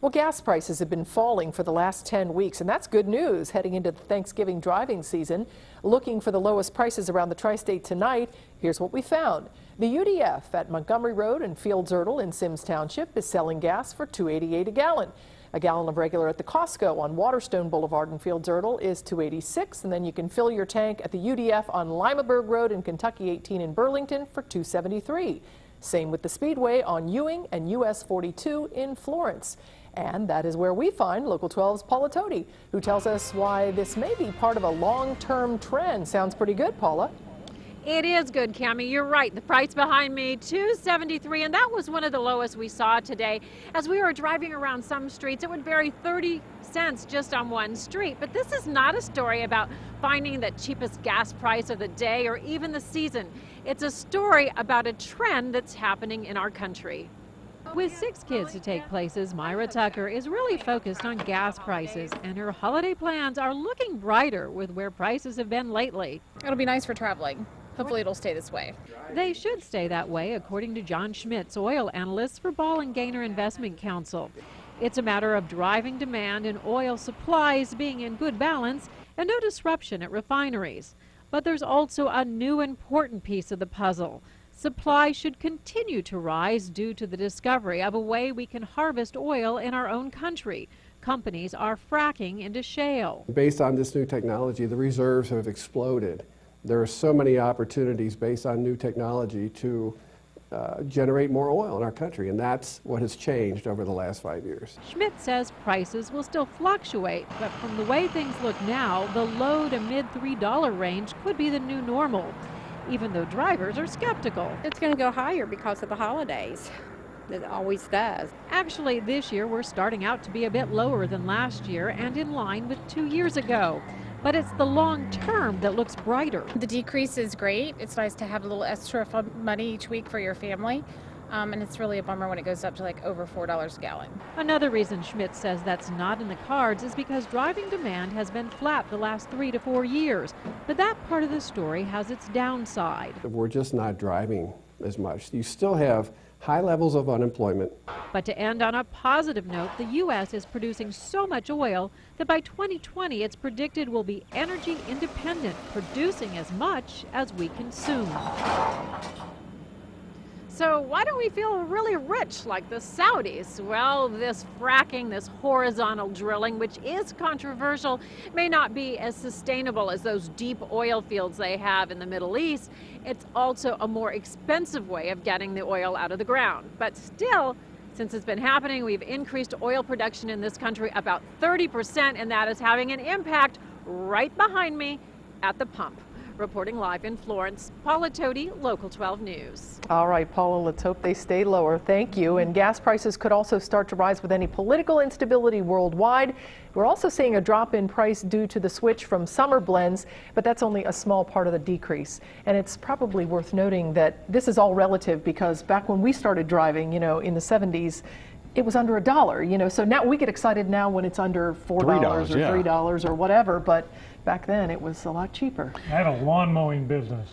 Well, gas prices have been falling for the last 10 weeks, and that's good news heading into the Thanksgiving driving season. Looking for the lowest prices around the tri-state tonight, here's what we found. The UDF at Montgomery Road and Fields Erdel in Sims Township is selling gas for $2.88 a gallon. A gallon of regular at the Costco on Waterstone Boulevard in Fields Erdel is $2.86, and then you can fill your tank at the UDF on Limaberg Road and Kentucky 18 in Burlington for $2.73. Same with the Speedway on Ewing and US 42 in Florence. And that is where we find Local 12's Paula Toti, who tells us why this may be part of a long-term trend. Sounds pretty good, Paula. It is good, Cammie. You're right. The price behind me, $2.73, and that was one of the lowest we saw today. As we were driving around some streets, it would vary 30 cents just on one street. But this is not a story about finding the cheapest gas price of the day or even the season. It's a story about a trend that's happening in our country. With 6 kids to take places, Myra Tucker is really focused on gas prices, and her holiday plans are looking brighter with where prices have been lately. It'll be nice for traveling. Hopefully it'll stay this way. They should stay that way, according to John Schmitz, oil analyst for Bahl and Gaynor Investment Counsel. It's a matter of driving demand and oil supplies being in good balance and no disruption at refineries. But there's also a new important piece of the puzzle. Supply should continue to rise due to the discovery of a way we can harvest oil in our own country. Companies are fracking into shale. Based on this new technology, the reserves have exploded. There are so many opportunities based on new technology to generate more oil in our country, and that's what has changed over the last 5 years. Schmitz says prices will still fluctuate, but from the way things look now, the low to mid $3 range could be the new normal, even though drivers are skeptical. It's going to go higher because of the holidays. It always does. Actually, this year we're starting out to be a bit lower than last year and in line with 2 years ago. But it's the long term that looks brighter. The decrease is great. It's nice to have a little extra money each week for your family. And it's really a bummer when it goes up to like over $4 a gallon. Another reason Schmitz says that's not in the cards is because driving demand has been flat the last 3 to 4 years. But that part of the story has its downside. We're just not driving as much. You still have high levels of unemployment. But to end on a positive note, the U.S. is producing so much oil that by 2020 it's predicted we'll be energy independent, producing as much as we consume. So why don't we feel really rich like the Saudis? Well, this fracking, this horizontal drilling, which is controversial, may not be as sustainable as those deep oil fields they have in the Middle East. It's also a more expensive way of getting the oil out of the ground. But still, since it's been happening, we've increased oil production in this country about 30%, and that is having an impact right behind me at the pump. Reporting live in Florence, Paula Toti, Local 12 News. All right, Paula, let's hope they stay lower. Thank you. And gas prices could also start to rise with any political instability worldwide. We're also seeing a drop in price due to the switch from summer blends, but that's only a small part of the decrease. And it's probably worth noting that this is all relative because back when we started driving, in the 70s, it was under $1, so now we get excited now when it's under $4 or $3 or whatever, but back then it was a lot cheaper. I had a lawn mowing business.